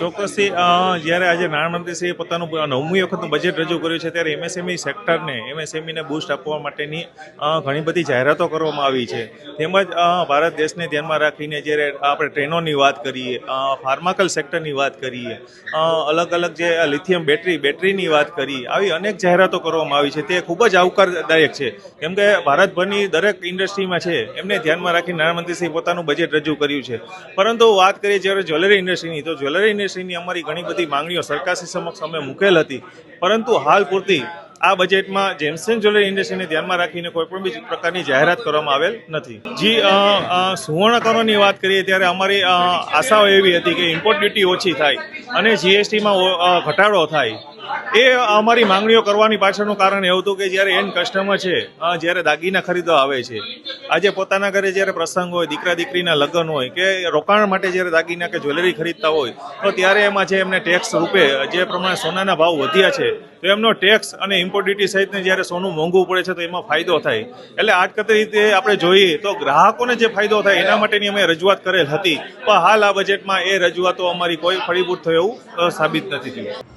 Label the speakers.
Speaker 1: ચોક્કસથી જ્યારે આજે નાણામંત્રીશ્રીએ પોતાનું 9મી વખતનું બજેટ રજૂ કર્યું છે ત્યારે એમએસએમઈ સેક્ટરને એમએસએમઈને બૂસ્ટ આપવા માટેની ઘણી બધી જાહેરાતો કરવામાં આવી છે. તેમજ ભારત દેશને ધ્યાનમાં રાખીને જ્યારે આપણે ટ્રેનોની વાત કરીએ, ફાર્માકલ સેક્ટરની વાત કરીએ, અલગ અલગ જે લિથિયમ બેટરીની વાત કરીએ, આવી અનેક જાહેરાતો કરવામાં આવી છે. તે ખૂબ જ આવકારદાયક છે, કેમ કે ભારતભરની દરેક ઇન્ડસ્ટ્રીમાં છે એમને ધ્યાનમાં રાખી નાણામંત્રીશ્રીએ પોતાનું બજેટ રજૂ કર્યું છે. પરંતુ વાત કરીએ જ્યારે જ્વેલરી ઇન્ડસ્ટ્રીની, તો જ્વેલરી ઇન્ડસ્ટ્રીની અમારી ઘણી બધી માંગણીઓ સરકારશ્રી સમક્ષ અમે મૂકેલ હતી, પરંતુ હાલ પૂરતી આ બજેટમાં જેમ્સન જ્વેલરી ઇન્ડસ્ટ્રીને ધ્યાનમાં રાખીને કોઈ પણ બી પ્રકારની જાહેરાત કરવામાં આવેલ નથી. સુવર્ણકરોની વાત કરીએ ત્યારે અમારી આશાઓ એવી હતી કે ઇમ્પોર્ટ ડ્યુટી ઓછી થાય અને જીએસટીમાં ઘટાડો થાય. એ અમારી માંગણીઓ કરવાની પાછળનું કારણ એવું હતું કે જ્યારે એન્ડ કસ્ટમર છે, જ્યારે દાગીના ખરીદવા આવે છે, આજે પોતાના ઘરે જ્યારે પ્રસંગ હોય, દીકરા દીકરીના લગ્ન હોય કે રોકાણ માટે જ્યારે દાગીના કે જ્વેલરી ખરીદતા હોય, તો ત્યારે એમાં જે એમને ટેક્સ રૂપે જે પ્રમાણે સોનાના ભાવ વધ્યા છે, તો એમનો ટેક્સ અને ઇમ્પોર્ટ ડ્યુટી સહિતને જ્યારે સોનું મોંઘું પડે છે તો એમાં ફાયદો થાય. એટલે આડકતરી રીતે આપણે જોઈએ તો ગ્રાહકોને જે ફાયદો થાય એના માટેની અમે રજૂઆત કરેલ હતી, પણ હાલ આ બજેટમાં એ રજૂઆતો અમારી કોઈ ફળીભૂત થયું એવું સાબિત નથી થયું.